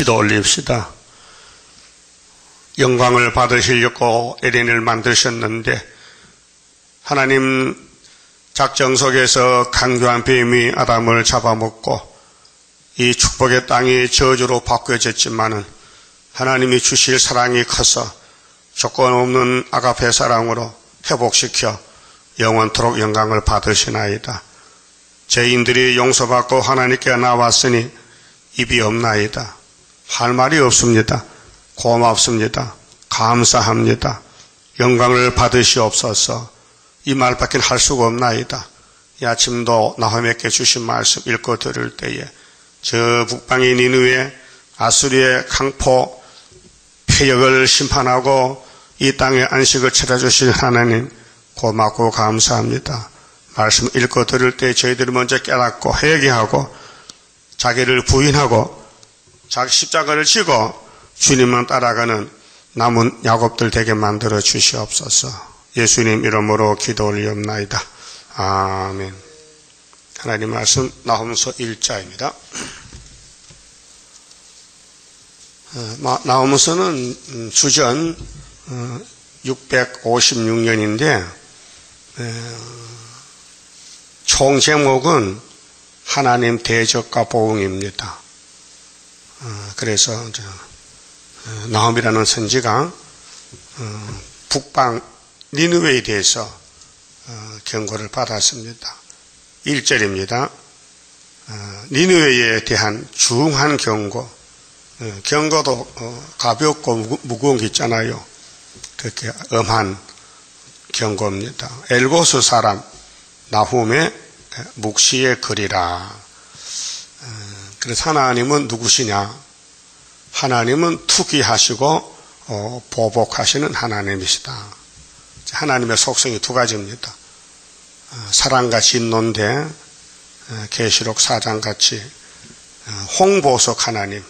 기도 올립시다. 영광을 받으시려고 에덴을 만드셨는데 하나님 작정 속에서 강교한 뱀이 아담을 잡아먹고 이 축복의 땅이 저주로 바뀌어졌지만은 하나님이 주실 사랑이 커서 조건 없는 아가페 사랑으로 회복시켜 영원토록 영광을 받으시나이다. 죄인들이 용서받고 하나님께 나왔으니 입이 없나이다. 할 말이 없습니다. 고맙습니다. 감사합니다. 영광을 받으시옵소서. 이 말밖에 할 수가 없나이다. 이 아침도 나홈에게 주신 말씀 읽고 들을 때에 저 북방의 니느웨 아수리의 강포 폐역을 심판하고 이 땅에 안식을 찾아주신 하나님 고맙고 감사합니다. 말씀 읽고 들을 때 저희들이 먼저 깨닫고 회개하고 자기를 부인하고 자기 십자가를 지고 주님만 따라가는 남은 야곱들 되게 만들어 주시옵소서. 예수님 이름으로 기도 올리옵나이다. 아멘. 하나님 말씀 나홈서 1자입니다. 나홈서는 주전 656년인데 총 제목은 하나님 대적과 보응입니다. 그래서 나홈이라는 선지가 북방 니느웨에 대해서 경고를 받았습니다. 1절입니다. 니느웨에 대한 중한 경고. 경고도 가볍고 무거운 게 있잖아요. 그렇게 엄한 경고입니다. 엘고스 사람 나훔의 묵시의 글이라. 그래서 하나님은 누구시냐? 하나님은 투기하시고 보복하시는 하나님이시다. 하나님의 속성이 두 가지입니다. 사랑과 진노인데 계시록 4장같이 홍보석 하나님,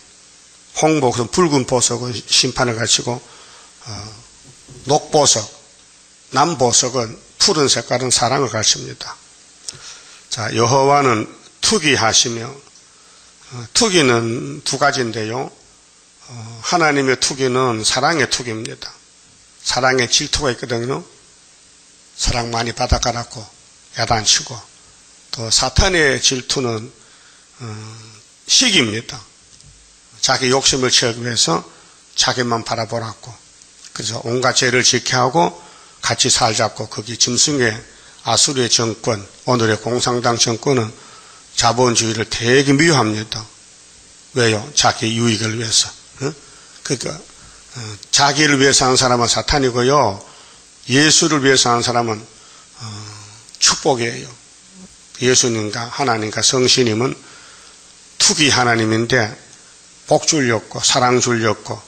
홍보석은 붉은 보석은 심판을 가지고 녹보석, 남보석은 푸른 색깔은 사랑을 가르칩니다. 자, 여호와는 투기하시며 투기는 두 가지인데요. 하나님의 투기는 사랑의 투기입니다. 사랑의 질투가 있거든요. 사랑 많이 받아가라고 야단치고 또 사탄의 질투는 시기입니다. 자기 욕심을 채우기 위해서 자기만 바라보라고. 그래서 온갖 죄를 지게 하고 같이 살자고. 거기 짐승의 아수르의 정권, 오늘의 공산당 정권은 자본주의를 되게 미워합니다. 왜요? 자기 유익을 위해서. 그러니까 자기를 위해서 하는 사람은 사탄이고요. 예수를 위해서 하는 사람은 축복이에요. 예수님과 하나님과 성신님은 투기 하나님인데 복 주려고 사랑 주려고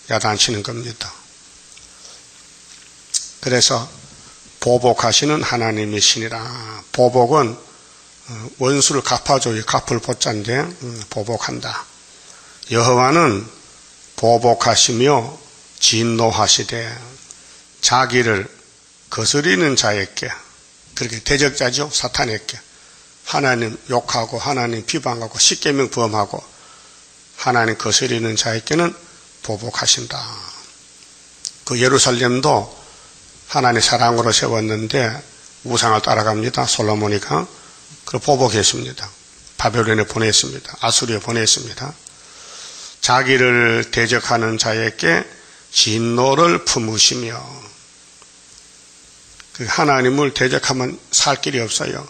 야단치는 겁니다. 그래서 보복하시는 하나님이시니라. 보복은 원수를 갚아줘야 갚을 보자인데 보복한다. 여호와는 보복하시며 진노하시되 자기를 거스리는 자에게, 그렇게 대적자죠. 사탄에게 하나님 욕하고 하나님 비방하고 십계명 범하고 하나님 거스리는 자에게는 보복하신다. 그 예루살렘도 하나님 사랑으로 세웠는데 우상을 따라갑니다. 솔로몬이가. 그걸 보복했습니다. 바벨론에 보냈습니다. 아수리에 보냈습니다. 자기를 대적하는 자에게 진노를 품으시며, 하나님을 대적하면 살 길이 없어요.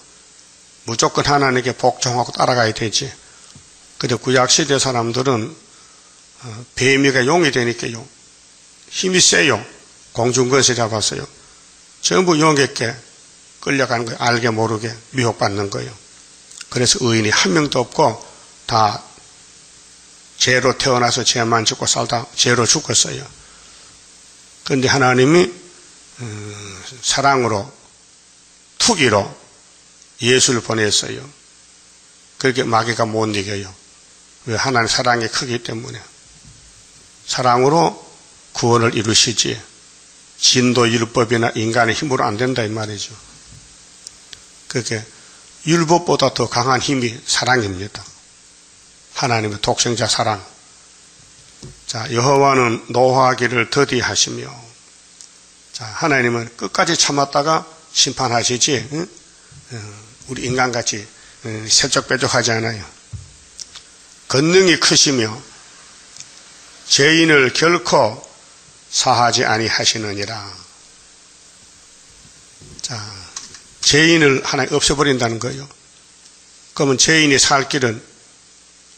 무조건 하나님께 복종하고 따라가야 되지. 근데 구약시대 사람들은 뱀이가 용이 되니까요. 힘이 세요. 공중권세 잡았어요. 전부 용에게 끌려가는 거예요. 알게 모르게 미혹받는 거예요. 그래서 의인이 한 명도 없고 다 죄로 태어나서 죄만 짓고 살다 죄로 죽었어요. 그런데 하나님이 사랑으로 투기로 예수를 보냈어요. 그렇게 마귀가 못 이겨요. 왜? 하나님 사랑이 크기 때문에. 사랑으로 구원을 이루시지 진도 율법이나 인간의 힘으로 안 된다 이 말이죠. 그렇게 율법보다 더 강한 힘이 사랑입니다. 하나님의 독생자 사랑. 자, 여호와는 노하기를 더디하시며, 자, 하나님은 끝까지 참았다가 심판하시지, 응? 우리 인간같이 세척빼족하지 않아요. 권능이 크시며 죄인을 결코 사하지 아니하시느니라. 자, 죄인을 하나님 없애버린다는 거예요. 그러면 죄인이 살 길은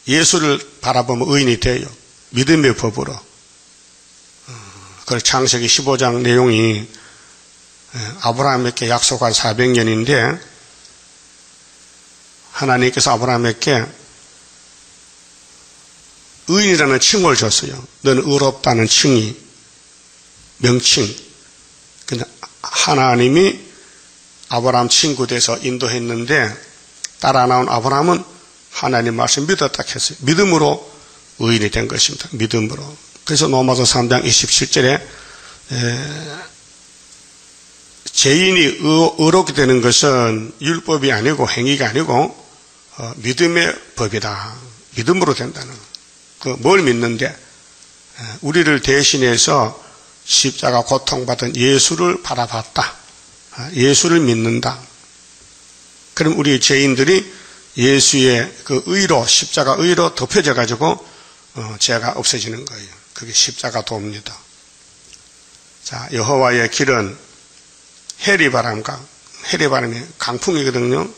예수를 바라보면 의인이 돼요. 믿음의 법으로. 그 창세기 15장 내용이 아브라함에게 약속한 400년인데 하나님께서 아브라함에게 의인이라는 칭호를 줬어요. 너는 의롭다는 칭이 명칭. 근데 하나님이 아브라함 친구 돼서 인도했는데 따라 나온 아브라함은 하나님 말씀 믿었다 했어요. 믿음으로 의인이 된 것입니다. 믿음으로. 그래서 로마서 3장 27절에 죄인이 의롭게 되는 것은 율법이 아니고 행위가 아니고 믿음의 법이다. 믿음으로 된다는 뭘 믿는데 우리를 대신해서 십자가 고통받은 예수를 바라봤다. 예수를 믿는다. 그럼 우리 죄인들이 예수의 그 의로 십자가 의로 덮여져 가지고 죄가 없어지는 거예요. 그게 십자가 도입니다. 자, 여호와의 길은 해리바람과 해리바람이 강풍이거든요.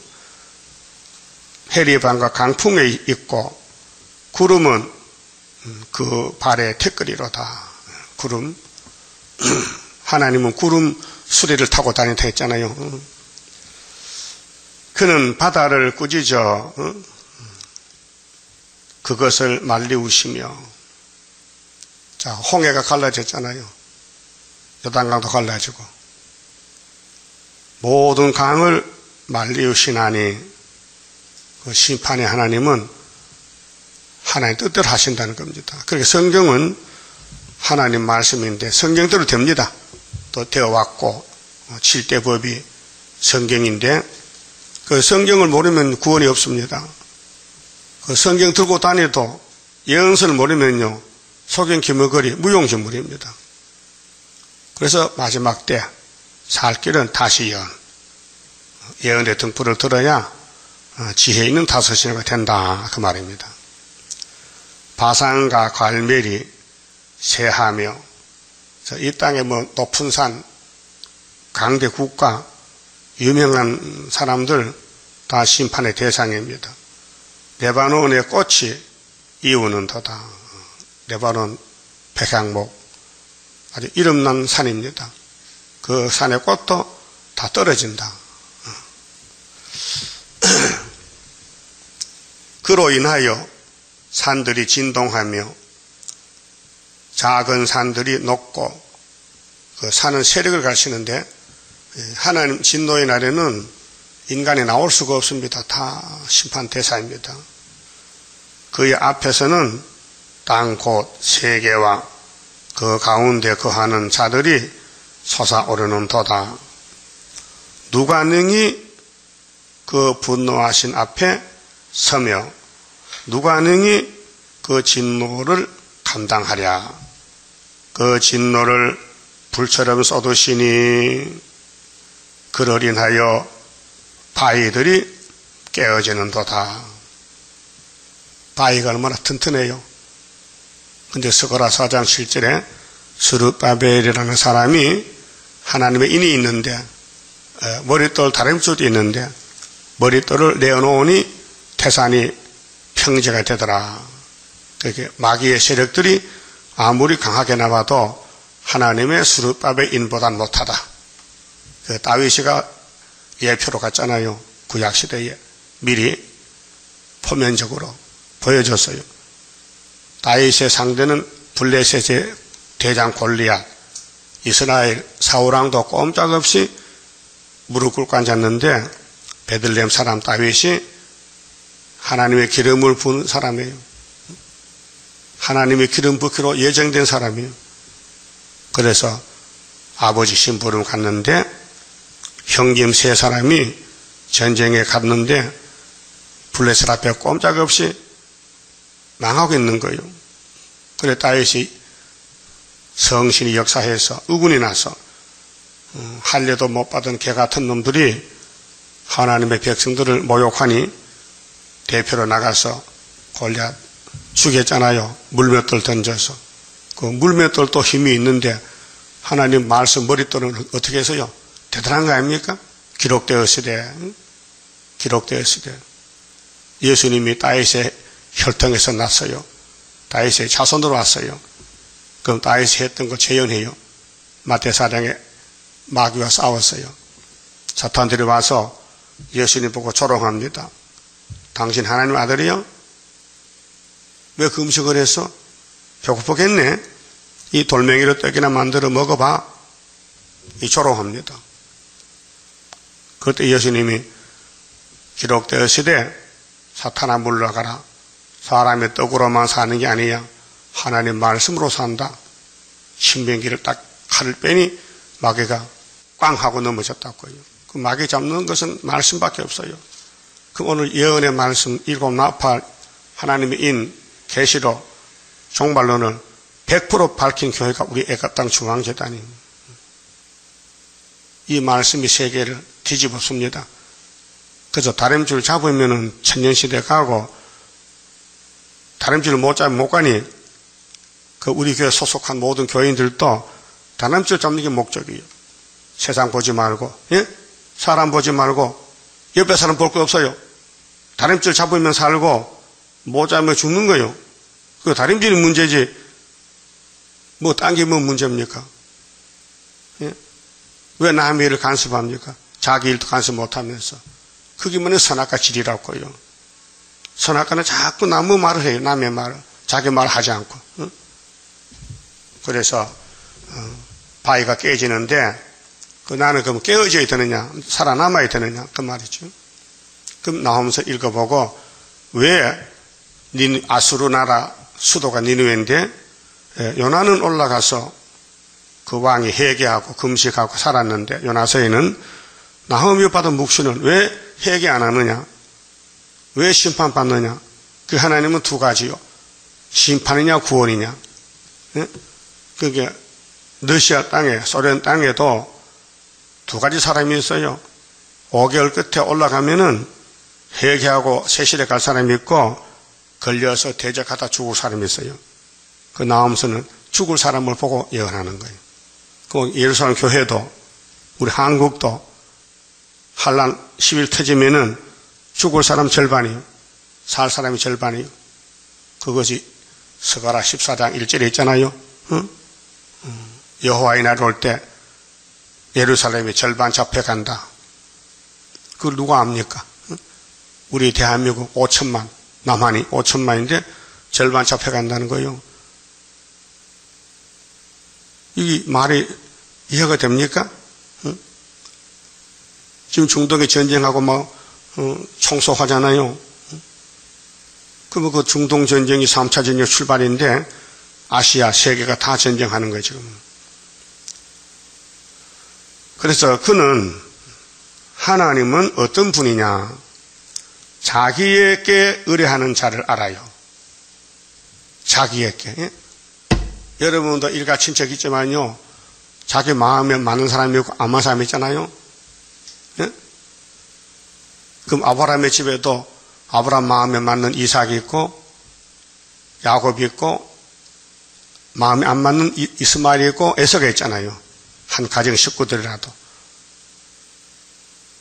해리바람과 강풍에 있고 구름은 그 발의 태끌이로다. 구름. 하나님은 구름 수레를 타고 다닌다 했잖아요. 그는 바다를 꾸짖어 그것을 말리우시며, 자, 홍해가 갈라졌잖아요. 요단강도 갈라지고 모든 강을 말리우시나니 그 심판의 하나님은 하나님 뜻대로 하신다는 겁니다. 그러니까 성경은 하나님 말씀인데 성경대로 됩니다. 또 되어왔고 7대 법이 성경인데 그 성경을 모르면 구원이 없습니다. 그 성경 들고 다녀도 예언서를 모르면요 소경 기머거리 무용지물입니다. 그래서 마지막 때 살 길은 다시 예언의 등불을 들어야 지혜 있는 다섯이가 된다 그 말입니다. 바산과 갈멜이 세하며, 이 땅에 뭐 높은 산, 강대 국가, 유명한 사람들 다 심판의 대상입니다. 레바논의 꽃이 이우는도다. 레바논 백향목, 아주 이름난 산입니다. 그 산의 꽃도 다 떨어진다. 그로 인하여 산들이 진동하며 작은 산들이 녹고, 그 산은 세력을 가시는데 하나님 진노의 날에는 인간이 나올 수가 없습니다. 다 심판 대사입니다. 그의 앞에서는 땅 곧 세계와 그 가운데 거하는 자들이 솟아오르는도다. 누가 능히 그 분노하신 앞에 서며 누가 능히 그 진노를 감당하랴. 그 진노를 불처럼 쏟으시니 그를 인하여 바위들이 깨어지는도다. 바위가 얼마나 튼튼해요. 근데 스가랴 4장 7절에 스룹바벨이라는 사람이 하나님의 인이 있는데 머릿돌 다림줄도 있는데 머릿돌을 내어놓으니 태산이 평지가 되더라. 그렇게 마귀의 세력들이 아무리 강하게 나와도 하나님의 스룹바벨 인보단 못하다. 그 다윗이가 예표로 갔잖아요. 구약시대에 미리 포면적으로 보여줬어요. 다윗의 상대는 블레셋의 대장 골리앗, 이스라엘 사울왕도 꼼짝없이 무릎 꿇고 앉았는데 베들레헴 사람 다윗이 하나님의 기름을 부은 사람이에요. 하나님의 기름 붓기로 예정된 사람이에요. 그래서 아버지 심부름 갔는데 형님 세 사람이 전쟁에 갔는데 블레셋 앞에 꼼짝없이 망하고 있는 거예요. 그래 다윗이 성신이 역사해서 의군이 나서 할례도 못 받은 개 같은 놈들이 하나님의 백성들을 모욕하니 대표로 나가서 골리앗 죽였잖아요. 물맷돌 던져서. 그 물맷돌도 힘이 있는데 하나님 말씀 머릿돌은 어떻게 해서요? 대단한 거 아닙니까? 기록되었으되 예수님이 다윗의 혈통에서 났어요. 다윗의 자손으로 왔어요. 그럼 다윗이 했던 거 재현해요. 마태사장에 마귀와 싸웠어요. 사탄들이 와서 예수님 보고 조롱합니다. 당신 하나님 아들이요? 왜 금식을 했어? 배고프겠네. 이 돌멩이로 떡이나 만들어 먹어봐. 이 조롱합니다. 그때 예수님이 기록되었으되 사탄아 물러가라. 사람의 떡으로만 사는 게 아니야. 하나님 말씀으로 산다. 신명기를 딱 칼을 빼니 마귀가 꽝 하고 넘어졌다고요. 그 마귀 잡는 것은 말씀밖에 없어요. 그 오늘 예언의 말씀 일곱 나팔 하나님의 인 계시로 종말론을 100% 밝힌 교회가 우리 애가땅 중앙재단입니다. 이 말씀이 세계를 뒤집었습니다. 그래서 다림줄 잡으면은 천년시대 가고 다림줄을 못 잡으면 못 가니 그 우리 교회 소속한 모든 교인들도 다림줄 잡는 게 목적이에요. 세상 보지 말고, 예? 사람 보지 말고, 옆에 사람 볼 거 없어요. 다림줄 잡으면 살고, 못 잡으면 죽는 거예요. 그 다림줄이 문제지, 뭐, 딴 게 뭐 문제입니까? 예? 왜 남의 일을 간섭합니까? 자기 일도 간섭 못 하면서. 그게 뭐냐, 선악과 질이라고요. 선악과는 자꾸 남의 말을 해요, 남의 말을. 자기 말 하지 않고. 응? 그래서, 바위가 깨지는데, 나는 그럼 깨어져야 되느냐, 살아남아야 되느냐, 그 말이죠. 그럼 나오면서 읽어보고, 왜 아수르 나라 수도가 니느웨인데, 요나는 올라가서 그 왕이 회개하고 금식하고 살았는데, 요나서에는 나홈이 받은 묵시는 왜 회개 안 하느냐, 왜 심판받느냐, 그 하나님은 두 가지요. 심판이냐, 구원이냐. 그게 러시아 땅에, 소련 땅에도 두 가지 사람이 있어요. 5개월 끝에 올라가면은 회개하고 세실에 갈 사람이 있고 걸려서 대적하다 죽을 사람이 있어요. 그 나오면서는 죽을 사람을 보고 예언하는 거예요. 그 예루살렘 교회도 우리 한국도 한란 10일 터지면은 죽을 사람 절반이요. 살 사람이 절반이요. 그것이 스가랴 14장 1절에 있잖아요. 응? 여호와의 날 올 때 예루살렘이 절반 잡혀간다. 그걸 누가 압니까? 우리 대한민국 5천만, 남한이 5천만인데 절반 잡혀간다는 거예요. 이 말이 이해가 됩니까? 지금 중동에 전쟁하고 총소하잖아요. 그러면 그 중동 전쟁이 3차 전쟁 출발인데 아시아, 세계가 다 전쟁하는 거예요, 지금. 그래서 그는 하나님은 어떤 분이냐? 자기에게 의뢰하는 자를 알아요. 자기에게. 예? 여러분도 일가친척 있지만요. 자기 마음에 맞는 사람이 있고 안 맞는 사람이 있잖아요. 예? 그럼 아브라함의 집에도 아브라함 마음에 맞는 이삭이 있고 야곱이 있고 마음에 안 맞는 이스마엘이 있고 에서가 있잖아요. 한 가정 식구들이라도.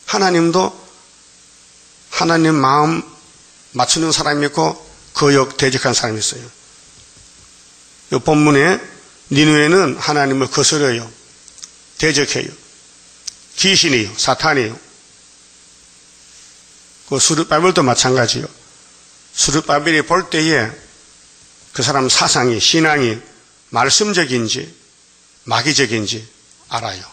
하나님도 하나님 마음 맞추는 사람이 있고 거역 대적한 사람이 있어요. 이 본문에 니느웨는 하나님을 거스려요. 대적해요. 귀신이요. 사탄이요. 그 스룹바벨도 마찬가지요. 스룹바벨이 볼 때에 그 사람 사상이, 신앙이 말씀적인지 마귀적인지 알아요.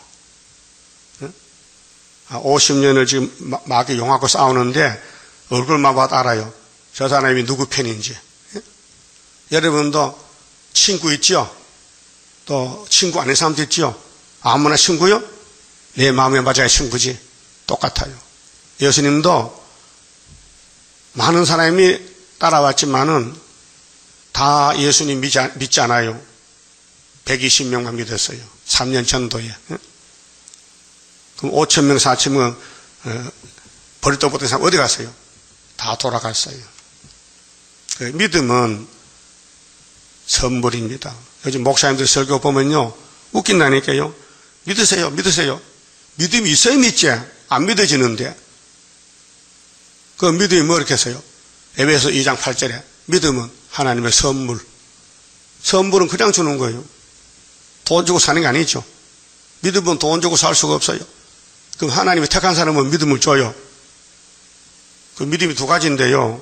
50년을 지금 마귀 용하고 싸우는데 얼굴만 봐도 알아요. 저 사람이 누구 편인지. 여러분도 친구 있죠? 또 친구 아닌 사람도 있죠? 아무나 친구요? 내 마음에 맞아야 친구지. 똑같아요. 예수님도 많은 사람이 따라왔지만은 다 예수님 믿지 않아요. 120명만 믿었어요. 3년 전도에. 그럼 5,000명, 4,000명 버리도 못한 사람 어디 갔어요? 다 돌아갔어요. 믿음은 선물입니다. 요즘 목사님들 설교 보면요, 웃긴다니까요. 믿으세요, 믿으세요. 믿음이 있어야 믿지. 안 믿어지는데. 그 믿음이 뭐 이렇게 했어요? 에베소 2장 8절에 믿음은 하나님의 선물. 선물은 그냥 주는 거예요. 돈 주고 사는 게 아니죠. 믿음은 돈 주고 살 수가 없어요. 그럼 하나님이 택한 사람은 믿음을 줘요. 그 믿음이 두 가지인데요.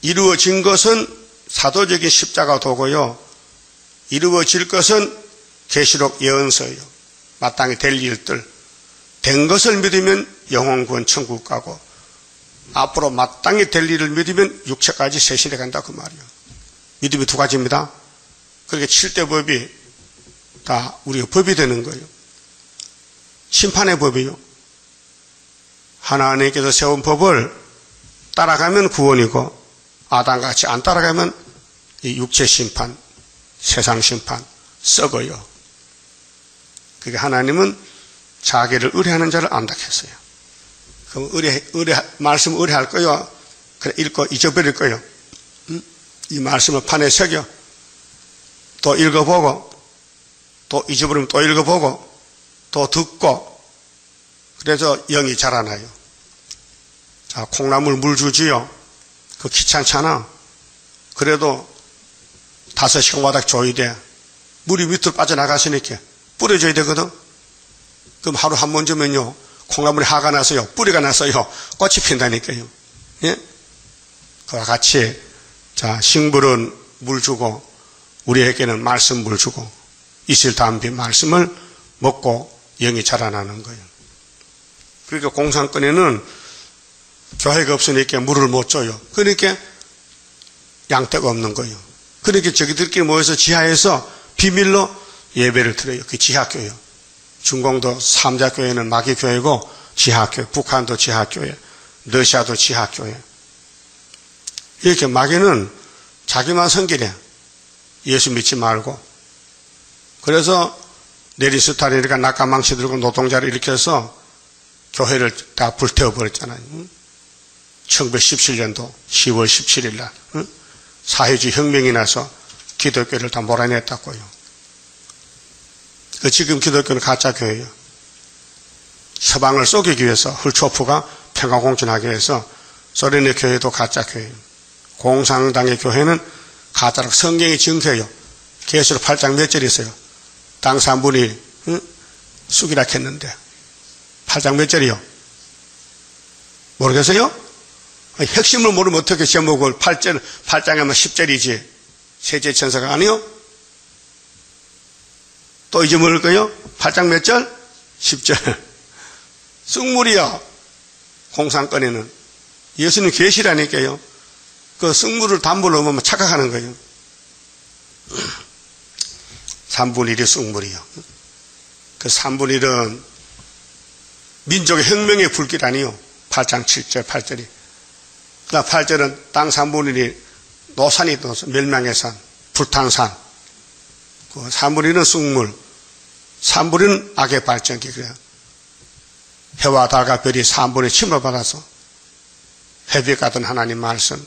이루어진 것은 사도적인 십자가 도고요. 이루어질 것은 계시록 예언서예요. 마땅히 될 일들. 된 것을 믿으면 영혼구원 천국 가고 앞으로 마땅히 될 일을 믿으면 육체까지 세실해 간다 그 말이에요. 믿음이 두 가지입니다. 그렇게 7대 법이 다 우리가 법이 되는 거예요. 심판의 법이요. 하나님께서 세운 법을 따라가면 구원이고 아담같이 안 따라가면 이 육체 심판, 세상 심판 썩어요. 그게 하나님은 자기를 의뢰하는 자를 안다 했어요. 그럼 말씀 의뢰할 거요. 그래 읽고 잊어버릴 거요. 이 말씀을 판에 새겨 또 읽어보고 또 잊어버리면 또 읽어보고 또 듣고 그래서 영이 자라나요. 자, 콩나물 물 주지요. 그 귀찮잖아. 그래도 5시간마다 줘야 돼. 물이 밑으로 빠져나가시니까 뿌려줘야 되거든. 그럼 하루 한 번 주면요. 콩나물이 하가 나서요. 뿌리가 나서요. 꽃이 핀다니까요. 예? 그와 같이 자, 식물은 물 주고 우리에게는 말씀 물 주고 이슬 담비 말씀을 먹고 영이 자라나는 거예요. 그러니까 공산권에는 교회가 없으니까 물을 못 줘요. 그러니까 양떼가 없는 거예요. 그러니까 저기들끼리 모여서 지하에서 비밀로 예배를 드려요. 그게 지하교회요. 중공도 3자 교회는 마귀교회고 지하교회, 북한도 지하교회, 러시아도 지하교회. 이렇게 마귀는 자기만 섬기래. 예수 믿지 말고. 그래서 내리스탄이니까 낙가망치 들고 노동자를 일으켜서 교회를 다 불태워버렸잖아요. 1917년도 10월 17일 날 사회주의 혁명이 나서 기독교를 다 몰아냈다고요. 지금 기독교는 가짜교회예요. 서방을 속이기 위해서 훌초프가 평화공존하기 위해서 소련의 교회도 가짜교회예요. 공산당의 교회는 가짜로 성경이 증거해요. 계시록 8장 몇 절이 있어요. 당사 한 분이 쑥이라 했는데 8장 몇 절이요? 모르겠어요? 핵심을 모르면 어떻게 제목을 8장에 하면 10절이지 세제천사가 아니요? 또 잊어먹을 거요? 8장 몇 절? 10절. 쑥물이요. 공산권에는. 예수님 계시라니까요. 그 쑥물을 담불로 넣으면 착각하는 거예요. 3분의 1이 쑥물이요. 그 3분의 1은 민족의 혁명의 불길 아니요. 8장 7절 8절이. 그 8절은 땅 3분의 1이 노산이 있어서 멸망의 산, 불탄 산. 그 3분의 1은 쑥물. 3분의 1은 악의 발전기. 그래요. 해와 달과 별이 3분의 침범받아서 햇빛 같은 하나님 말씀,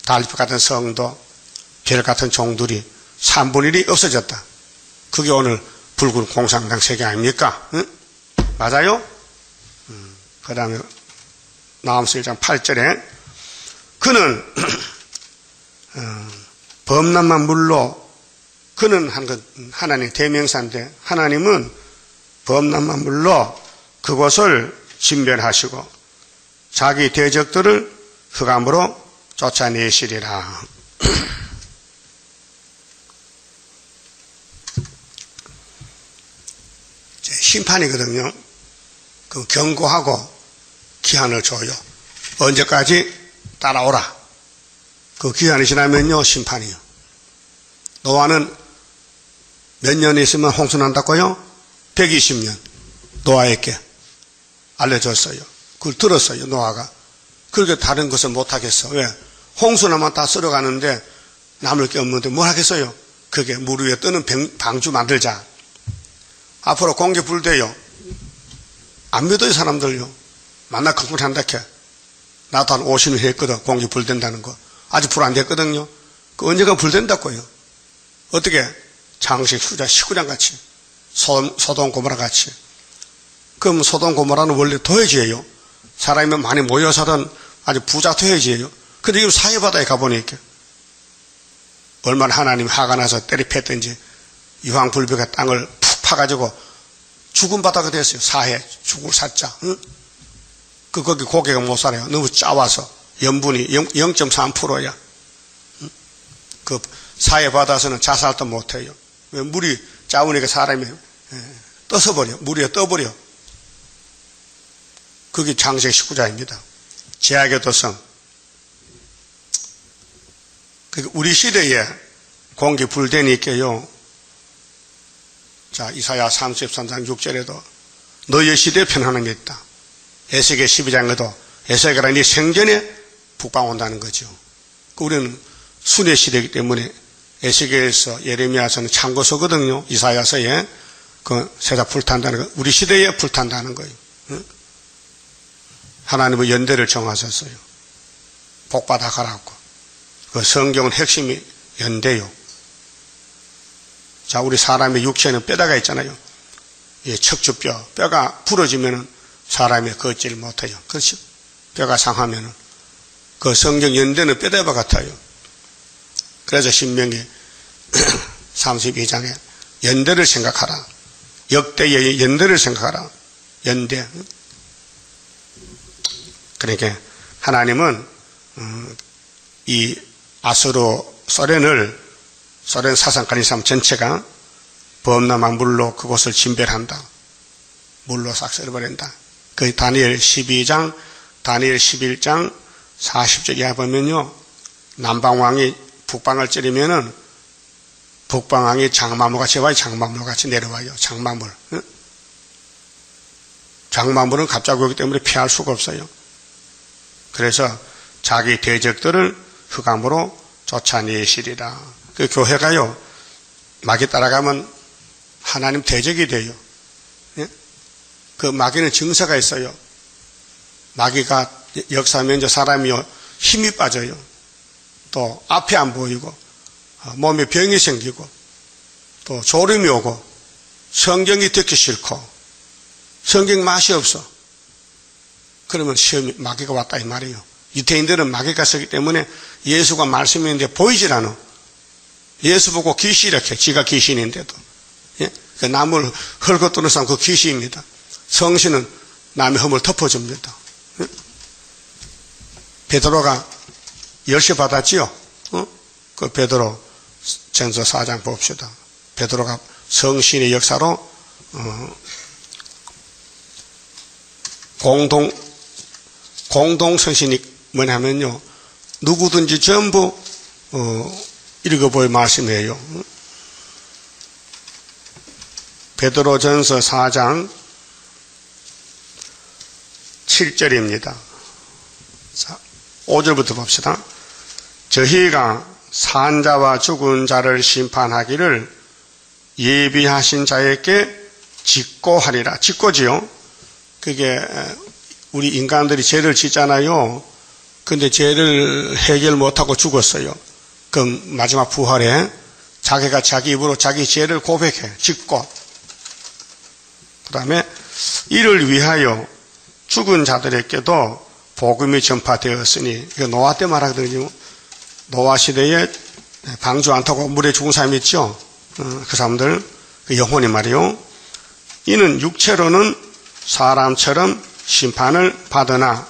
달빛 같은 성도, 별 같은 종들이 3분의 1이 없어졌다. 그게 오늘 붉은 공산당 세계 아닙니까? 응? 맞아요? 그 다음에 나음서 1장 8절에 그는 범람한 물로 그는 하나님 대명사인데 하나님은 범람한 물로 그곳을 진멸하시고 자기 대적들을 흑암으로 쫓아내시리라. 심판이거든요. 그 경고하고 기한을 줘요. 언제까지 따라오라. 그 기한이 지나면요 심판이요. 노아는 몇 년 있으면 홍수 난다고요? 120년 노아에게 알려줬어요. 그걸 들었어요. 노아가. 그렇게 다른 것을 못하겠어. 왜? 홍수나만 다 썰어가는데 남을 게 없는데 뭘 하겠어요? 그게 물 위에 뜨는 방주 만들자. 앞으로 공기 불대요. 안 믿어요, 사람들요. 만나 걱정 한다 캐. 나도 한 50년 했거든, 공기 불된다는 거. 아직 불 안 됐거든요. 그 언젠가 불된다고요. 어떻게? 장식, 수자, 시구장 같이. 소돔, 고모라 같이. 그럼 소돔, 고모라는 원래 도회지예요. 사람이 많이 모여 사던 아주 부자 도회지예요. 근데 이거 사해바다에 가보니까 얼마나 하나님이 화가 나서 때리 팼든지 유황불비가 땅을 푹 파가지고 죽은 바다가 됐어요. 사해, 죽을 사자. 응? 거기 고개가 못 살아요. 너무 짜와서 염분이 0.3%야. 응? 그 사해바다에서는 자살도 못해요. 왜? 물이 짜우니까 사람이 떠서버려. 물 위에 떠버려. 그게 장세기 19장입니다. 제약의 도성. 우리 시대에 공기 불대니까요. 자, 이사야 33장 6절에도 너의 시대에 편안함이 있다. 에스겔 12장에도 에스겔아 네 생전에 북방 온다는 거죠. 우리는 순회 시대이기 때문에 에스겔에서 예레미야서는 참고서거든요. 이사야서에 그 세상 불탄다는 거, 우리 시대에 불탄다는 거예요. 응? 하나님의 연대를 정하셨어요. 복받아 가라고. 그 성경은 핵심이 연대요. 자, 우리 사람의 육체는 뼈다가 있잖아요. 예, 척추뼈. 뼈가 부러지면은 사람이 걷지를 못해요. 그렇죠? 뼈가 상하면은. 그 성경 연대는 뼈다와 같아요. 그래서 신명기 32장에 연대를 생각하라. 역대의 연대를 생각하라. 연대. 그러니까 하나님은 이 아수르 소련 사상가진 사람 전체가 범람한 물로 그곳을 진멸한다. 물로 싹 썰어버린다. 그 다니엘 12장, 다니엘 11장 40절 이하 보면요. 남방왕이 북방을 찌르면은 북방왕이 장마물같이 와요. 장마물같이 내려와요. 장마물. 응? 장마물은 갑자기 오기 때문에 피할 수가 없어요. 그래서 자기 대적들을 흑암으로 쫓아내시리라. 그 교회가요, 마귀 따라가면 하나님 대적이 돼요. 예? 그 마귀는 증서가 있어요. 마귀가 역사하면 사람이 힘이 빠져요. 또 앞이 안 보이고, 몸에 병이 생기고, 또 졸음이 오고, 성경이 듣기 싫고, 성경 맛이 없어. 그러면 시험이 마귀가 왔다 이 말이에요. 유태인들은 마귀가 쓰기 때문에 예수가 말씀했는데 보이질 않아. 예수 보고 귀신 이렇게, 지가 귀신인데도. 예? 그 남을 헐고 뜨는 사람 그 귀신입니다. 성신은 남의 흠을 덮어줍니다. 예? 베드로가 열쇠 받았지요? 그 베드로 전서 4장 봅시다. 베드로가 성신의 역사로, 공동성신이 뭐냐면요. 누구든지 전부, 읽어볼 말씀이에요. 베드로전서 4장 7절입니다. 자, 5절부터 봅시다. 저희가 산자와 죽은 자를 심판하기를 예비하신 자에게 직고하리라. 직고지요. 그게 우리 인간들이 죄를 짓잖아요. 근데 죄를 해결 못하고 죽었어요. 그럼 마지막 부활에 자기가 자기 입으로 자기 죄를 고백해. 짓고. 그 다음에 이를 위하여 죽은 자들에게도 복음이 전파되었으니, 이거 노아 때 말하거든요. 노아 시대에 방주 안 타고 물에 죽은 사람이 있죠. 그 사람들, 그 영혼이 말이요. 이는 육체로는 사람처럼 심판을 받으나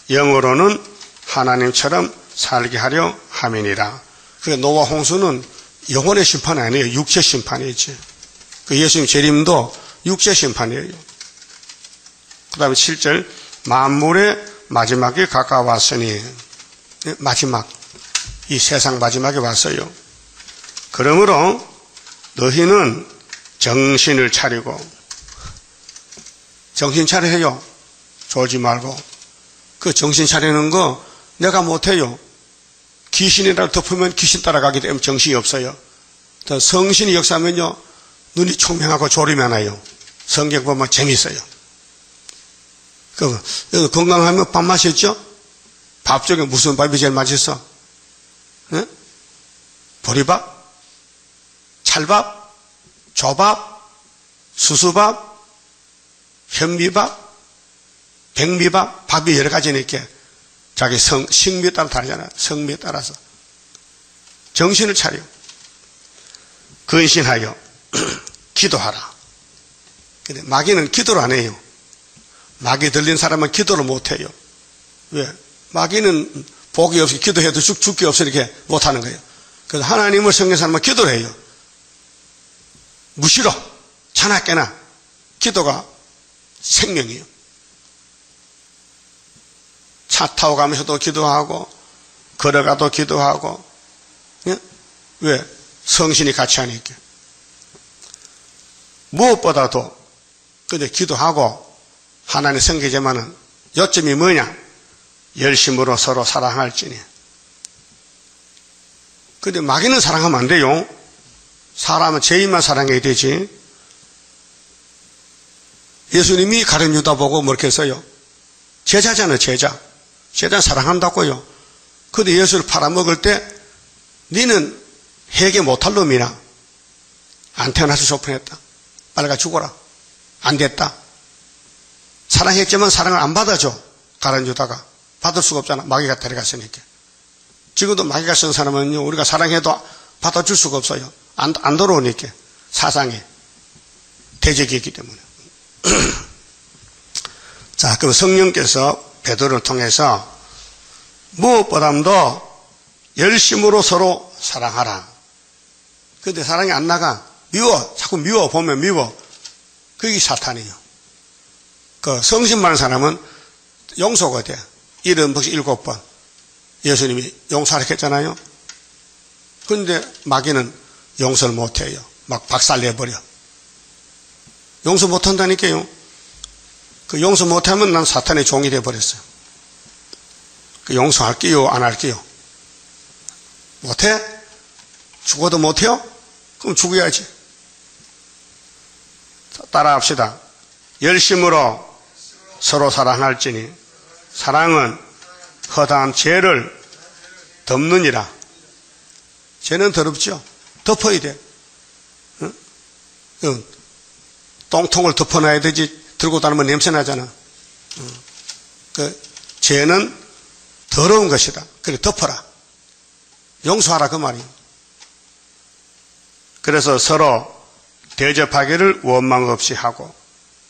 영으로는 하나님처럼 살게 하려 함이니라. 그러니까 노아 홍수는 영혼의 심판이 아니에요. 육체 심판이지. 그 예수님 재림도 육체 심판이에요. 그 다음에 7절, 만물의 마지막이 가까웠으니, 마지막, 이 세상 마지막에 왔어요. 그러므로 너희는 정신을 차리고, 정신 차려요. 졸지 말고. 그 정신 차리는 거 내가 못해요. 귀신이라고 덮으면 귀신 따라가기 때문에 정신이 없어요. 또 성신이 역사하면요, 눈이 총명하고 졸음이 많아요. 성경 보면 재미있어요. 건강하면 밥 마셨죠? 밥 중에 무슨 밥이 제일 맛있어? 네? 보리밥? 찰밥? 조밥? 수수밥? 현미밥? 백미밥? 밥이 여러 가지니까 자기 식미에 따라 다르잖아요. 성미에 따라서. 정신을 차려. 근신하여 기도하라. 근데 마귀는 기도를 안 해요. 마귀 들린 사람은 기도를 못 해요. 왜? 마귀는 복이 없이 기도해도 죽기 없이 이렇게 못 하는 거예요. 그래서 하나님을 섬기는 사람은 기도를 해요. 무시로, 자나깨나 기도가 생명이에요. 차 타고 가면서도 기도하고, 걸어가도 기도하고, 예? 왜? 성신이 같이 하니까. 무엇보다도, 근데 기도하고, 하나님 섬기지만은, 요점이 뭐냐? 열심으로 서로 사랑할지니. 근데 마귀는 사랑하면 안 돼요. 사람은 죄인만 사랑해야 되지. 예수님이 가룟 유다 보고 뭐 이렇게 했어요? 제자잖아요, 제자. 제자는 사랑한다고요. 근데 예수를 팔아먹을 때, 니는 회개 못할 놈이나, 안 태어나서 조편했다. 빨리 가 죽어라. 안 됐다. 사랑했지만 사랑을 안 받아줘. 가룟 유다가. 받을 수가 없잖아. 마귀가 데려갔으니까. 지금도 마귀가 쓴 사람은요, 우리가 사랑해도 받아줄 수가 없어요. 안 돌아오니까. 사상에. 대적이 있기 때문에. 자, 그럼 성령께서 베드로를 통해서 무엇보다도 열심으로 서로 사랑하라. 근데 사랑이 안 나가. 미워. 자꾸 미워. 보면 미워. 그게 사탄이에요. 그 성신 많은 사람은 용서가 돼. 77번. 예수님이 용서하라 했잖아요. 그런데 마귀는 용서를 못해요. 막 박살내버려. 용서 못한다니까요. 그 용서 못하면 난 사탄의 종이 돼버렸어요. 그 용서할게요, 안 할게요? 못해? 죽어도 못해요? 그럼 죽어야지. 따라합시다. 열심으로 서로 사랑할지니 사랑은 허다한 죄를 덮느니라. 죄는 더럽죠. 덮어야 돼. 응? 똥통을 덮어놔야 되지. 들고 다니면 냄새 나잖아. 그 죄는 더러운 것이다. 그래 덮어라. 용서하라 그 말이에요. 그래서 서로 대접하기를 원망 없이 하고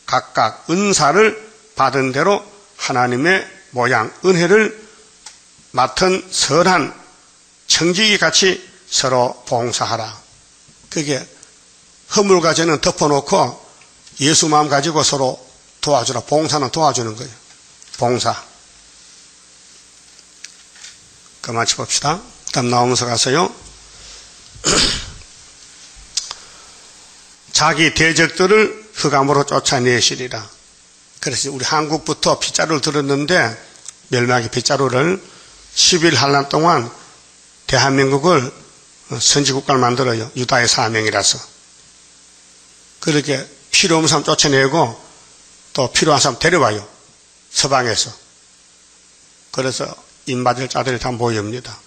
각각 은사를 받은 대로 하나님의 모양, 은혜를 맡은 선한 청지기 같이 서로 봉사하라. 그게 허물과 죄는 덮어놓고 예수 마음 가지고 서로 도와주라. 봉사는 도와주는 거예요. 봉사. 그만 짚읍시다. 다음 나오면서 가서요. 자기 대적들을 흑암으로 쫓아내시리라. 그래서 우리 한국부터 빗자루를 들었는데 멸망의 빗자루를 10일 한란 동안 대한민국을 선지국가를 만들어요. 유다의 사명이라서. 그렇게 필요 없는 사람 쫓아내고 또 필요한 사람 데려와요. 서방에서. 그래서 입맞을 자들이 다 모여옵니다.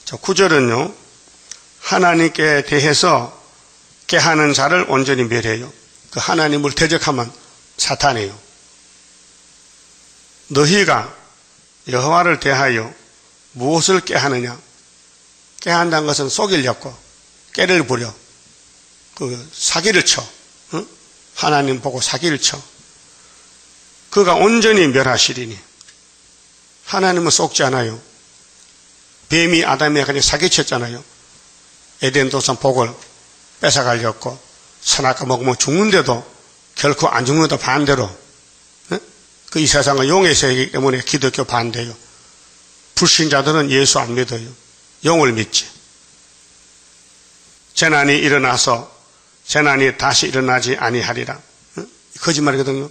9절은요. 하나님께 대해서 깨하는 자를 온전히 멸해요. 그 하나님을 대적하면 사탄이에요. 너희가 여호와를 대하여 무엇을 깨하느냐? 깨한다는 것은 속이려고 깨를 부려. 그 사기를 쳐. 응? 하나님 보고 사기를 쳐. 그가 온전히 멸하시리니. 하나님은 속지 않아요. 뱀이 아담에게 사기쳤잖아요. 에덴 동산 복을 뺏어가려고 선악과 먹으면 죽는데도 결코 안 죽는다 반대로. 그 이 세상은 용의 세계이기 때문에 기독교 반대요. 불신자들은 예수 안 믿어요. 용을 믿지. 재난이 일어나서 재난이 다시 일어나지 아니하리라. 거짓말이거든요.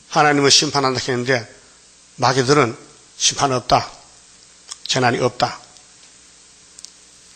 하나님은 심판한다 했는데 마귀들은 심판 없다. 재난이 없다.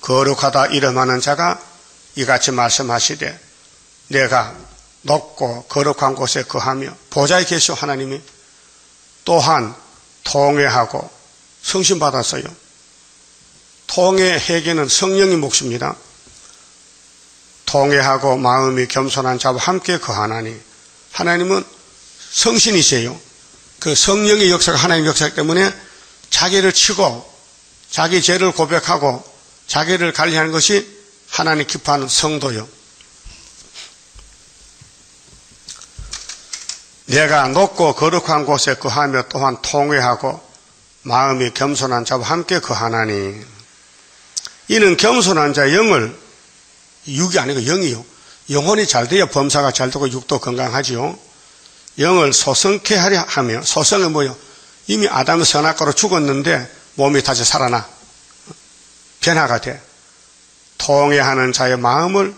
거룩하다 이름하는 자가 이같이 말씀하시되 내가 높고 거룩한 곳에 거하며 보좌에 계시오 하나님이 또한 통회하고 성신받았어요. 통회 회개는 성령의 몫입니다. 통회하고 마음이 겸손한 자와 함께 거하나니 하나님은 성신이세요. 그 성령의 역사가 하나님의 역사이기 때문에 자기를 치고 자기 죄를 고백하고 자기를 관리하는 것이 하나님 기뻐하는 성도요. 내가 높고 거룩한 곳에 거하며 또한 통회하고 마음이 겸손한 자와 함께 거하나니 이는 겸손한 자의 영을 육이 아니고 영이요. 영혼이 잘 돼야 범사가 잘 되고 육도 건강하지요. 영을 소성케 하려 하며 소성은 뭐요? 이미 아담의 선악과로 죽었는데 몸이 다시 살아나 변화가 돼. 통회하는 자의 마음을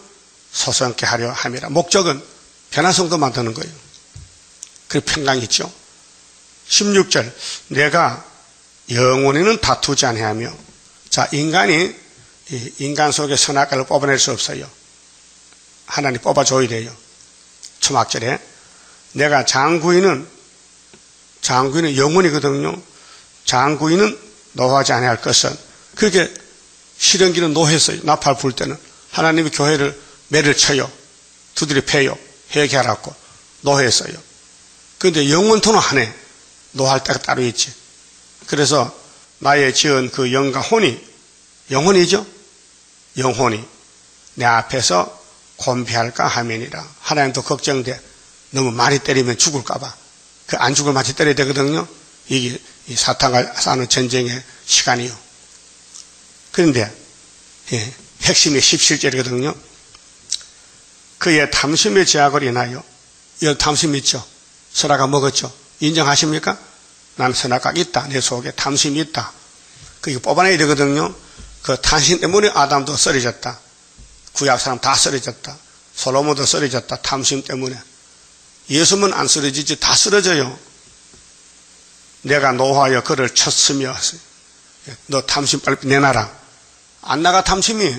소성케 하려 함이라. 목적은 변화성도 만드는 거예요. 그 평강이 있죠. 16절 내가 영원히는 다투지 아니하며 자 인간이 인간 속에 선악과를 뽑아낼 수 없어요. 하나님 뽑아줘야 돼요. 초막절에 내가 장구인은 영혼이거든요. 장구인은 노하지 아니할 것은 그렇게 실현기는 노했어요. 나팔 불 때는 하나님이 교회를 매를 쳐요. 두드려 패요. 회개하라고 노했어요. 그런데 영원토는 안 해. 노할 때가 따로 있지. 그래서 나의 지은 그 영과 혼이 영혼이죠. 영혼이 내 앞에서 곤비할까 하면이라. 하나님도 걱정돼. 너무 많이 때리면 죽을까 봐. 그 안 죽을 맛이 때려야 되거든요. 이게 이 사탄과 싸우는 전쟁의 시간이요. 그런데 핵심이 17절이거든요. 그의 탐심의 제약을 인하여 이 탐심 있죠. 선악과 먹었죠. 인정하십니까? 나는 선악과가 있다. 내 속에 탐심이 있다. 그게 뽑아내야 되거든요. 그 탐심 때문에 아담도 쓰러졌다. 구약 사람 다 쓰러졌다. 솔로몬도 쓰러졌다. 탐심 때문에. 예수는 안 쓰러지지 다 쓰러져요. 내가 노하여 그를 쳤으며 너 탐심 빨리 내놔라. 안 나가 탐심이.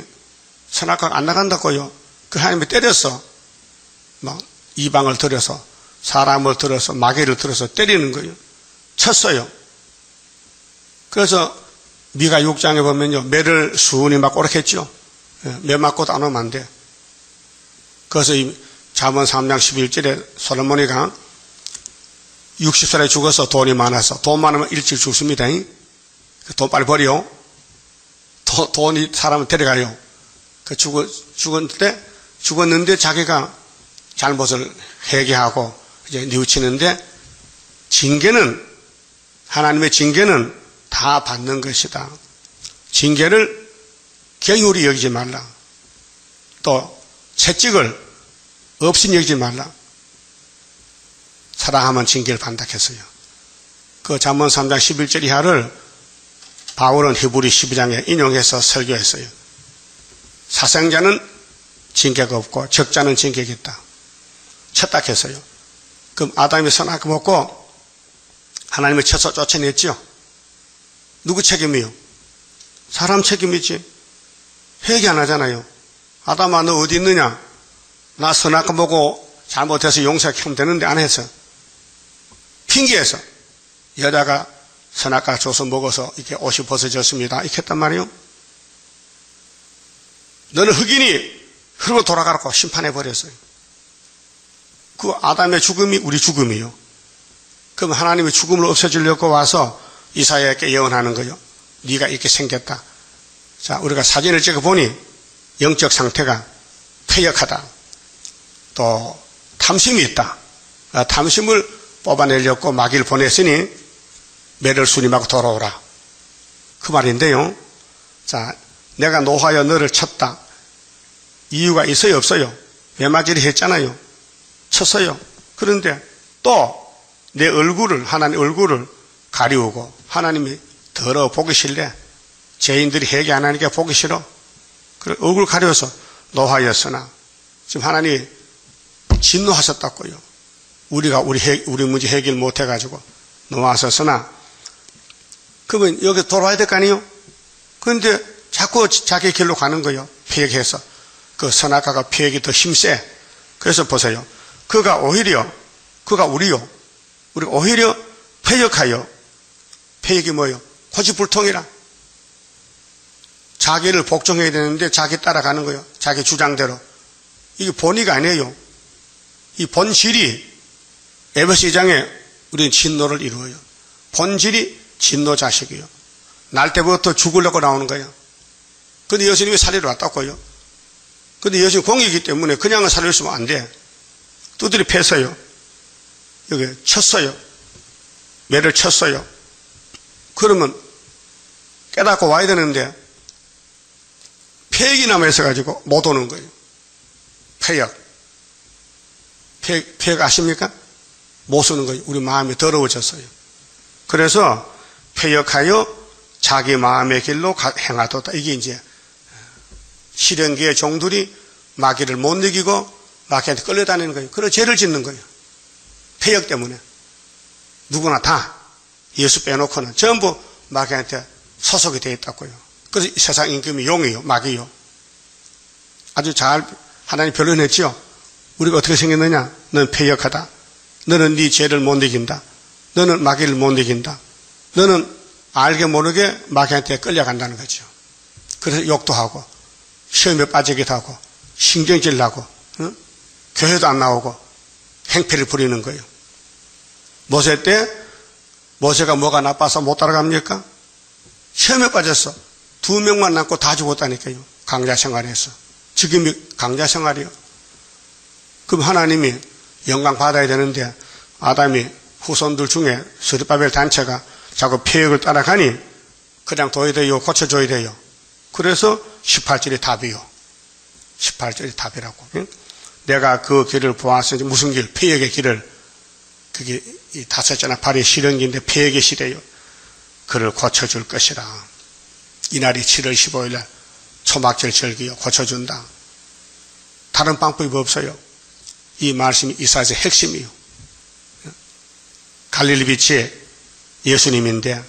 선악과가 안 나간다고요. 그 하나님이 때렸어. 막 이방을 들여서 사람을 들어서 마귀를 들어서 때리는 거예요. 쳤어요. 그래서 미가 6장에 보면요. 매를 수은이 맞고 그렇겠죠. 매 맞고도 안 오면 안 돼. 그래서 이 잠언 3장 11절에 솔로몬이가 60살에 죽어서 돈이 많아서 돈 많으면 일찍 죽습니다. 돈 빨리 버려. 돈이 사람을 데려가요. 그 죽었는데 자기가 잘못을 회개하고 이제 뉘우치는데 징계는 하나님의 징계는 다 받는 것이다. 징계를 경휼히 여기지 말라. 또 채찍을 없인 여기지 말라. 사랑하면 징계를 받는다 했어요. 그 잠언 3장 11절 이하를 바울은 히브리 12장에 인용해서 설교했어요. 사생자는 징계가 없고 적자는 징계가 있다. 쳤다 했어요. 그럼 아담이 선악과 먹고 하나님이 쳐서 쫓아냈죠. 누구 책임이요? 사람 책임이지. 회개 안 하잖아요. 아담아 너 어디 있느냐? 나 선악과 먹고 잘못해서 용서하면 되는데 안 했어. 핑계해서 여자가 선악과 줘서 먹어서 이렇게 옷이 벗어졌습니다. 이렇게 했단 말이에요. 너는 흑인이 흐르고 돌아가라고 심판해버렸어요. 그 아담의 죽음이 우리 죽음이요. 그럼 하나님이 죽음을 없애주려고 와서 이사야에게 예언하는 거예요. 네가 이렇게 생겼다. 자, 우리가 사진을 찍어보니 영적 상태가 폐역하다. 또 탐심이 있다. 탐심을 뽑아내려고 마귀를 보냈으니 매를 수님하고 돌아오라. 그 말인데요. 자, 내가 노하여 너를 쳤다. 이유가 있어요, 없어요? 매맞이를 했잖아요. 쳤어요. 그런데 또 내 얼굴을, 하나님 얼굴을 가리우고 하나님이 더러워 보기 싫래. 죄인들이 회개 안 하니까 보기 싫어. 그래, 얼굴 가려서 노하였으나 지금 하나님이 진노하셨다고요. 우리 문제 해결 못 해가지고 노하셨으나 그러면 여기 돌아와야 될 거 아니에요? 그런데 자꾸 자기 길로 가는 거예요. 폐역해서. 그 선악과가 폐역이 더 힘세. 그래서 보세요. 그가 우리가 오히려 폐역하여, 폐역이 뭐예요? 고집불통이라. 자기를 복종해야 되는데 자기 따라가는 거예요. 자기 주장대로. 이게 본의가 아니에요. 이 본질이 에베소 2장에 우리는 진노를 이루어요. 본질이 진노 자식이에요. 날 때부터 죽으려고 나오는 거예요. 근데 예수님이 살리러 왔다고요. 근데 예수님 공이기 때문에 그냥은 살려주면 안 돼. 두드려 팼어요. 여기 쳤어요. 매를 쳤어요. 그러면 깨닫고 와야 되는데 폐역이 남아있어가지고 못 오는 거예요. 폐역 아십니까? 못 쓰는 거예요. 우리 마음이 더러워졌어요. 그래서 폐역하여 자기 마음의 길로 행하도다. 이게 이제 실현계의 종들이 마귀를 못 이기고 마귀한테 끌려다니는 거예요. 그래서 죄를 짓는 거예요. 폐역 때문에. 누구나 다 예수 빼놓고는 전부 마귀한테 소속이 되어 있다고요. 그래서 이 세상 임금이 용이요, 마귀요. 아주 잘 하나님 변론했죠. 우리가 어떻게 생겼느냐? 너는 폐역하다. 너는 네 죄를 못 이긴다. 너는 마귀를 못 이긴다. 너는 알게 모르게 마귀한테 끌려간다는 거죠. 그래서 욕도 하고 시험에 빠지기도 하고 신경질 나고 교회도 안 나오고 행패를 부리는 거예요. 모세 때 모세가 뭐가 나빠서 못 따라갑니까? 시험에 빠졌어. 2명만 남고 다 죽었다니까요. 강자 생활에서. 지금이 강자 생활이요. 그럼 하나님이 영광 받아야 되는데 아담이 후손들 중에 스룹바벨 단체가 자꾸 폐역을 따라가니 그냥 둬야 돼요, 고쳐줘야 돼요. 그래서 18절이 답이요. 18절이 답이라고. 내가 그 길을 보았으니 무슨 길? 폐역의 길을. 그게 이 5째 나팔의 실현기인데 폐역의 시대요. 그를 고쳐줄 것이라. 이날이 7월 15일 날 초막절 절기요. 고쳐준다. 다른 방법이 없어요. 이 말씀이 이사야서의 핵심이요. 갈릴리 빛이 예수님인데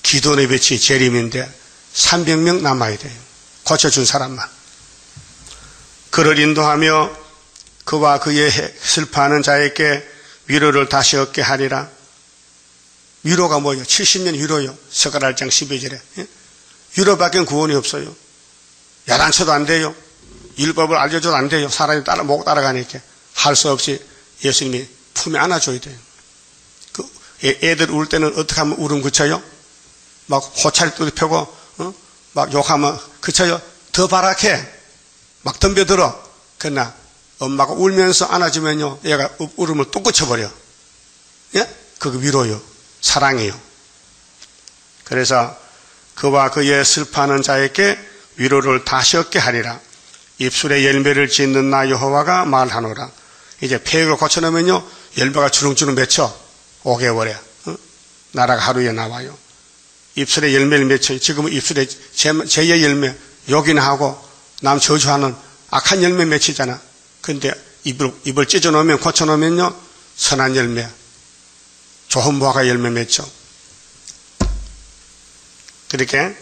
기도의 빛이 재림인데 300명 남아야 돼요. 고쳐준 사람만. 그를 인도하며 그와 그의 슬퍼하는 자에게 위로를 다시 얻게 하리라. 위로가 뭐예요? 70년 위로요. 스가랴 1장 12절에. 위로밖에 구원이 없어요. 야단쳐도 안 돼요. 율법을 알려줘도 안 돼요. 사람이 목 따라가니까. 할 수 없이 예수님이 품에 안아줘야 돼요. 그 애들 울 때는 어떻게 하면 울음 그쳐요? 막 호찰도 펴고 막 욕하면 그쳐요? 더 바락해. 막 덤벼들어. 그러나 엄마가 울면서 안아주면요 얘가 울음을 또 그쳐버려. 예? 그게 위로요. 사랑이요. 그래서 그와 그의 슬퍼하는 자에게 위로를 다시 얻게 하리라. 입술에 열매를 짓는 나 여호와가 말하노라. 이제 폐역을 고쳐놓으면요 열매가 주렁주렁 맺혀 5개월에 나라가 하루에 나와요. 입술에 열매를 맺혀요. 지금은 입술에 죄의 열매 욕이나 하고 남 저주하는 악한 열매 맺히잖아. 근데 입을 찢어놓으면 고쳐놓으면요 선한 열매 좋은 무화과 열매 맺죠. 그렇게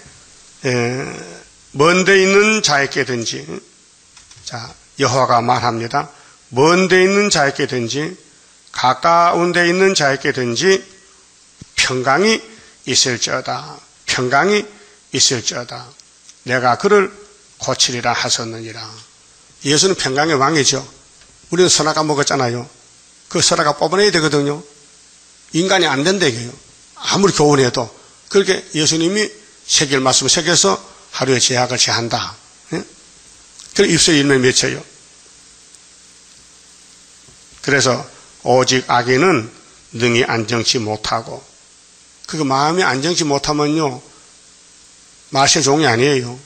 먼데 있는 자에게든지 자 여호와가 말합니다. 먼데 있는 자에게든지 가까운 데 있는 자에게든지 평강이 있을지어다. 평강이 있을지어다. 내가 그를 고치리라 하셨느니라. 예수는 평강의 왕이죠. 우리는 선악과 먹었잖아요. 그 선악과 뽑아내야 되거든요. 인간이 안 된다고요. 아무리 교훈해도. 그렇게 예수님이 새길 말씀을 새겨서 하루의 죄악을 제한다. 그래서 입술에 열매 맺혀요. 그래서 오직 악인은 능히 안정치 못하고 그 마음이 안정치 못하면요 말세종이 아니에요.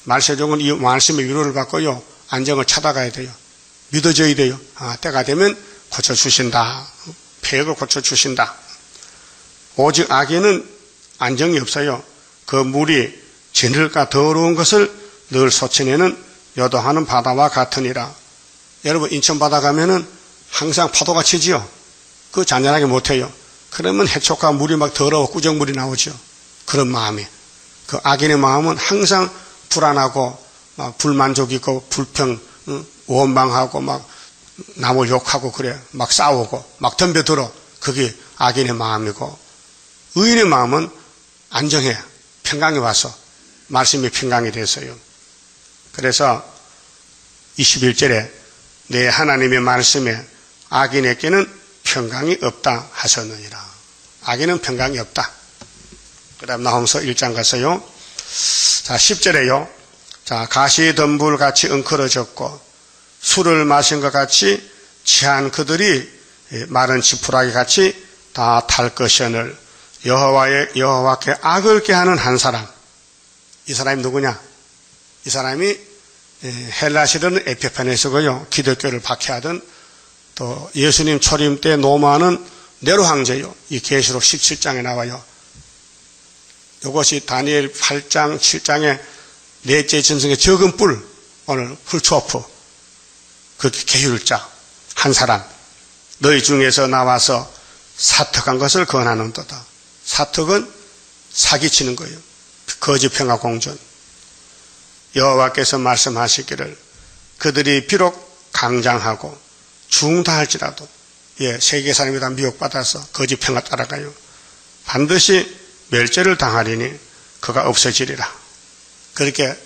말세종은 이 말씀의 위로를 받고요 안정을 찾아가야 돼요. 믿어져야 돼요. 때가 되면 고쳐주신다. 폐역을 고쳐주신다. 오직 악인은 안정이 없어요. 그 물이 진흙과 더러운 것을 늘 솟아내는 여도하는 바다와 같으니라. 여러분 인천 바다 가면은 항상 파도가 치지요. 그거 잔잔하게 못해요. 그러면 해초가 물이 막 더러워 꾸정물이 나오죠. 그런 마음이. 그 악인의 마음은 항상 불안하고 막 불만족이고 불평, 원망하고 막 남을 욕하고 그래. 막 싸우고 막 덤벼들어. 그게 악인의 마음이고, 의인의 마음은 안정해. 평강이 와서 말씀이 평강이 됐어요. 그래서 21절에 내 하나님의 말씀에 악인에게는 평강이 없다 하셨느니라. 악인은 평강이 없다. 그 다음 나홈서 1장 가서요. 자, 10절에요. 자, 가시덤불같이 엉클어졌고 술을 마신 것 같이 취한 그들이 마른 지푸라기 같이 다 탈 것이오늘 여호와께 악을 꾀하는 한 사람. 이 사람이 누구냐? 이 사람이 헬라 시대는 에피파네스고요. 기독교를 박해하던 또 예수님 초림 때 노마는 네로 황제요. 이 계시록 17장에 나와요. 이것이 다니엘 8장, 7장에 넷째 전승의 적은 뿔, 오늘 훌초프, 그 계율자 한 사람, 너희 중에서 나와서 사특한 것을 권하는도다. 사특은 사기치는 거예요. 거짓 평화 공존. 여호와께서 말씀하시기를 그들이 비록 강장하고 중다 할지라도, 세계 사람이 다 미혹받아서 거짓 평화 따라가요. 반드시 멸절을 당하리니 그가 없어지리라. 그렇게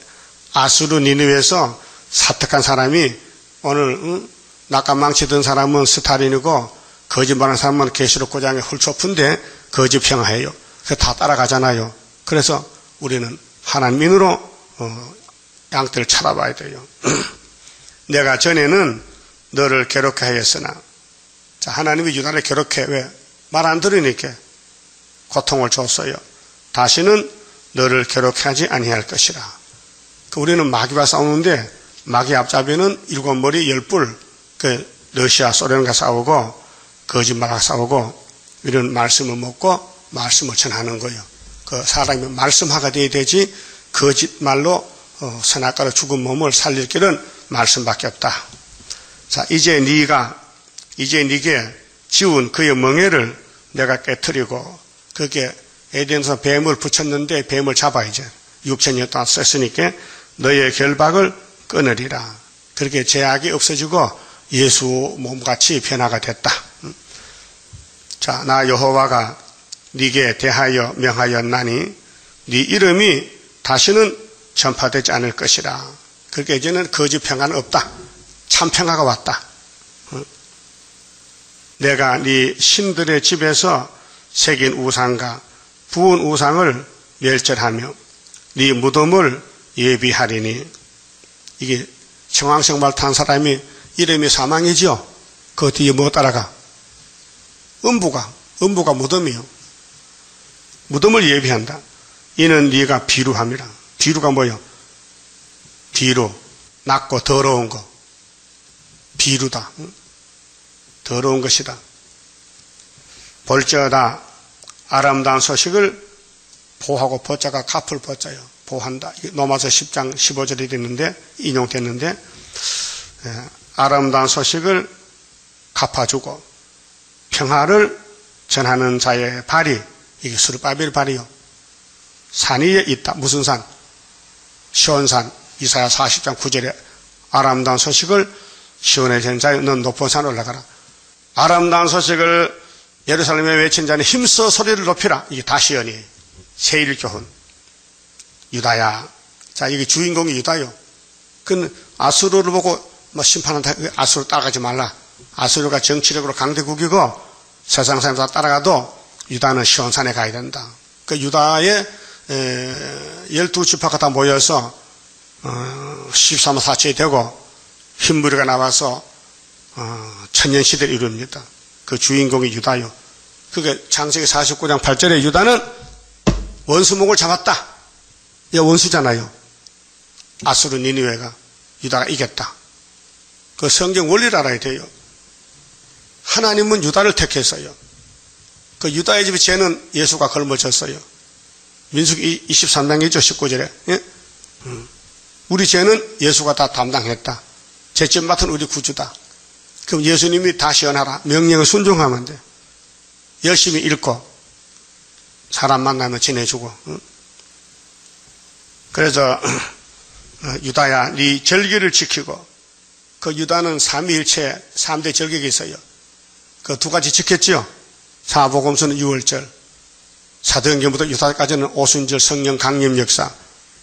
아수르 니느웨에서 사특한 사람이 오늘 낙관망치던 사람은 스탈린이고 거짓말하는 사람은 계시록 9장의 훌초프인데 거짓 평화예요. 그래서 다 따라가잖아요. 그래서 우리는 하나님인으로 양떼를 찾아봐야 돼요. 내가 전에는 너를 괴롭게 하였으나, 자, 하나님이 유다를 괴롭게 왜? 말 안 들으니까 고통을 줬어요. 다시는 너를 괴롭게 하지 아니할 것이라. 우리는 마귀와 싸우는데 마귀 앞잡이는 7머리 10뿔, 러시아 소련과 싸우고 거짓말과 싸우고 이런 말씀을 먹고 말씀을 전하는 거예요. 그 사람이 말씀화가 돼야 되지 거짓말로 선악과로 죽은 몸을 살릴 길은 말씀밖에 없다. 자, 이제 네게 지운 그의 멍에를 내가 깨트리고, 그게 에덴에서 뱀을 붙였는데 뱀을 잡아 이제 6,000년 동안 썼으니까 너의 결박을 끊으리라. 그렇게 죄악이 없어지고 예수 몸같이 변화가 됐다. 자, 나 여호와가 네게 대하여 명하였나니 네 이름이 다시는 전파되지 않을 것이라. 그렇게 이제는 거짓 평화는 없다. 참 평화가 왔다. 내가 네 신들의 집에서 새긴 우상과 부은 우상을 멸절하며 네 무덤을 예비하리니. 이게 정황생활 탄 사람이 이름이 사망이지요. 그 뒤에 뭐 따라가? 음부가 무덤이요. 무덤을 예비한다. 이는 네가 비루함이라. 비루가 뭐요? 비루, 낮고 더러운 거. 비루다. 더러운 것이다. 볼지어다 아름다운 소식을 보하고 보자가 갚을 보자요. 보한다. 로마서 10장 15절이 됐는데, 인용됐는데, 아름다운 소식을 갚아주고 평화를 전하는 자의 발이, 이게 스룹바벨 발이요. 산 위에 있다. 무슨 산? 시온산. 이사야 40장 9절에 아름다운 소식을 시온의 자여 넌 높은 산에 올라가라. 아름다운 소식을 예루살렘에 외친 자는 힘써 소리를 높이라. 이게 다 시온이에요. 세일교훈. 유다야. 자, 이게 주인공이 유다요. 그건 아수르를 보고 심판한다. 아수르 따라가지 말라. 아수르가 정치력으로 강대국이고 세상 사람 다 따라가도 유다는 시온산에 가야 된다. 그 유다의 12지파가 다 모여서 13호 사체이 되고 흰무리가 나와서 천년시대를 이룹니다. 그 주인공이 유다요. 그게 창세기 49장 8절에 유다는 원수목을 잡았다. 이 원수잖아요. 아수르 니느웨가 유다가 이겼다. 그 성경 원리를 알아야 돼요. 하나님은 유다를 택했어요. 그 유다의 집의 죄는 예수가 걸머졌어요. 민수기 23장이죠. 19절에. 예? 우리 죄는 예수가 다 담당했다. 죄점 맡은 우리 구주다. 그럼 예수님이 다 시원하라. 명령을 순종하면 돼. 열심히 읽고 사람 만나면 지내주고. 그래서 유다야 네 절기를 지키고, 그 유다는 삼위일체 3대 절기가 있어요. 그 두 가지 지켰죠. 사복음서는 6월절, 사도행전부터 유다까지는 오순절 성령 강림 역사,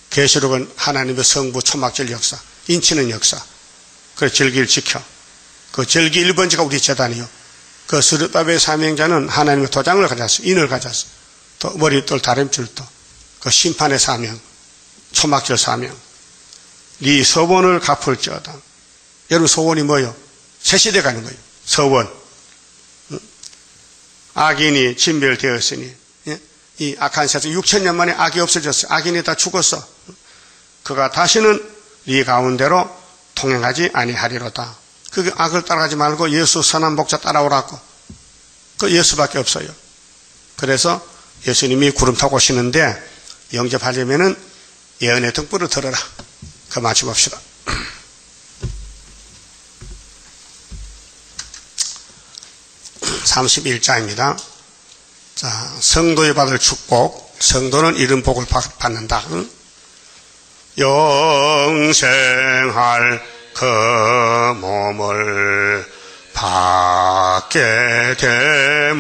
계시록은 하나님의 성부 초막절 역사, 인치는 역사. 그 절기를 지켜. 그 절기 1번지가 우리 제단이요. 그 스룹바벨 사명자는 하나님의 도장을 가졌어, 인을 가졌어. 또 머리돌 다림줄도, 그 심판의 사명, 초막절 사명. 네 서원을 갚을지어다. 여러분 서원이 뭐요? 새 시대 가는 거예요. 서원. 악인이 진멸되었으니, 이 악한 세상 6,000년 만에 악이 없어졌어요. 악인이 다 죽었어. 그가 다시는 네 가운데로 통행하지 아니하리로다. 그 악을 따라가지 말고 예수 선한 목자 따라오라고. 그 예수밖에 없어요. 그래서 예수님이 구름 타고 오시는데 영접하려면은 예언의 등불을 들어라. 그 마치 봅시다. (31장입니다) 자, 성도에 받을 축복. 성도는 이런 복을 받는다. 영생할 그 몸을 받게 되면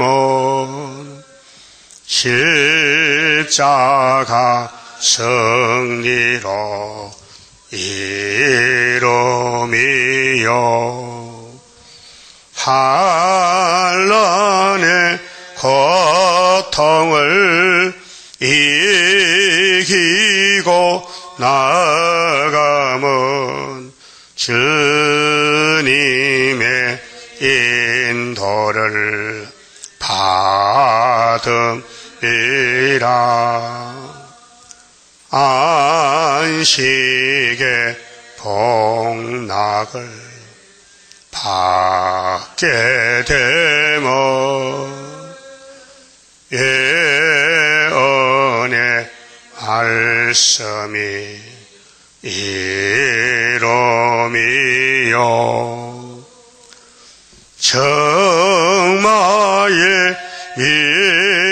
십자가 승리로 이름이요 한란의 고통을 이기고 나가면 주님의 인도를 받음이라. 안식의 복락을 받게 되면 예언의 말씀이 이름이요 정마의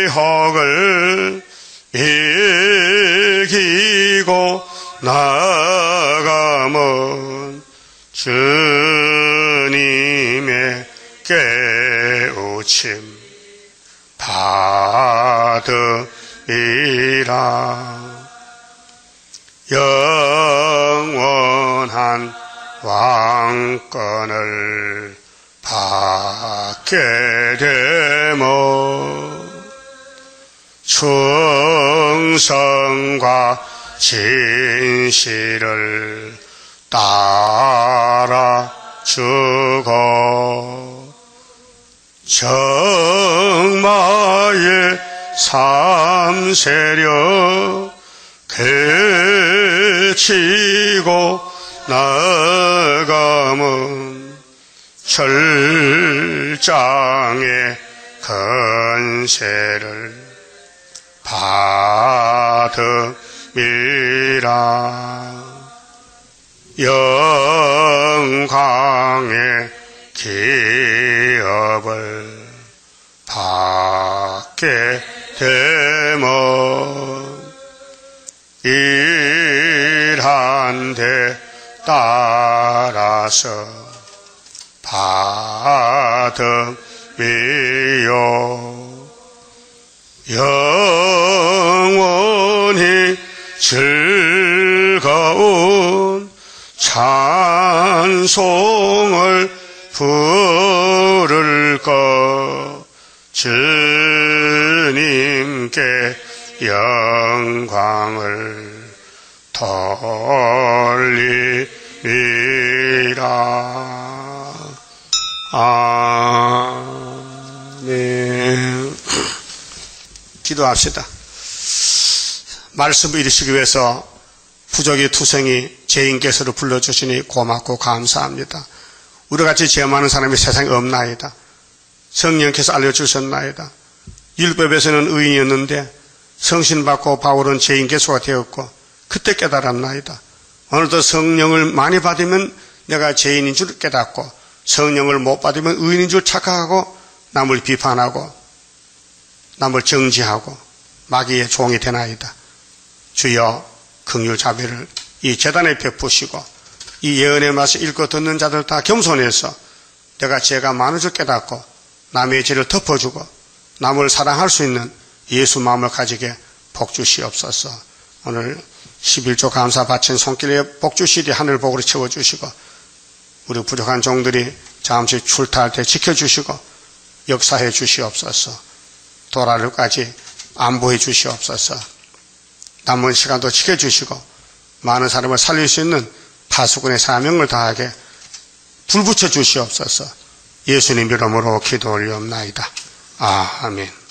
미혹을 이기고 나가면 주님의 깨우침 받음이라. 영원한 왕권을 받게 되면 충성과 진실을 따라주고 정마의 삼세력 그치고 나가면 철장의 건세를 받음이라. 영광의 기업을 받게 되면 일한 데 따라서 받음이요 영원히 즐거운 찬송을 부를 것 주님께 영광을 돌리리라. 아멘. 기도합시다. 말씀을 이루시기 위해서 부족의 투성이 죄인께서를 불러주시니 고맙고 감사합니다. 우리같이 죄 많은 사람이 세상에 없나이다. 성령께서 알려주셨나이다. 율법에서는 의인이었는데 성신받고 바울은 죄인 개수가 되었고 그때 깨달았나이다. 오늘도 성령을 많이 받으면 내가 죄인인 줄 깨닫고 성령을 못 받으면 의인인 줄 착각하고 남을 비판하고 남을 정지하고 마귀의 종이 되나이다. 주여 긍휼 자비를 이 재단에 베푸시고 이 예언의 말씀 읽고 듣는 자들 다 겸손해서 내가 죄가 많은 줄 깨닫고 남의 죄를 덮어주고 남을 사랑할 수 있는 예수 마음을 가지게 복 주시옵소서. 오늘 11조 감사 바친 손길에 복 주시리 하늘 복으로 채워주시고 우리 부족한 종들이 잠시 출타할 때 지켜주시고 역사해 주시옵소서. 도라를까지 안보해 주시옵소서. 남은 시간도 지켜주시고 많은 사람을 살릴 수 있는 파수꾼의 사명을 다하게 불붙여 주시옵소서. 예수님 이름으로 기도 올리옵나이다. 아멘.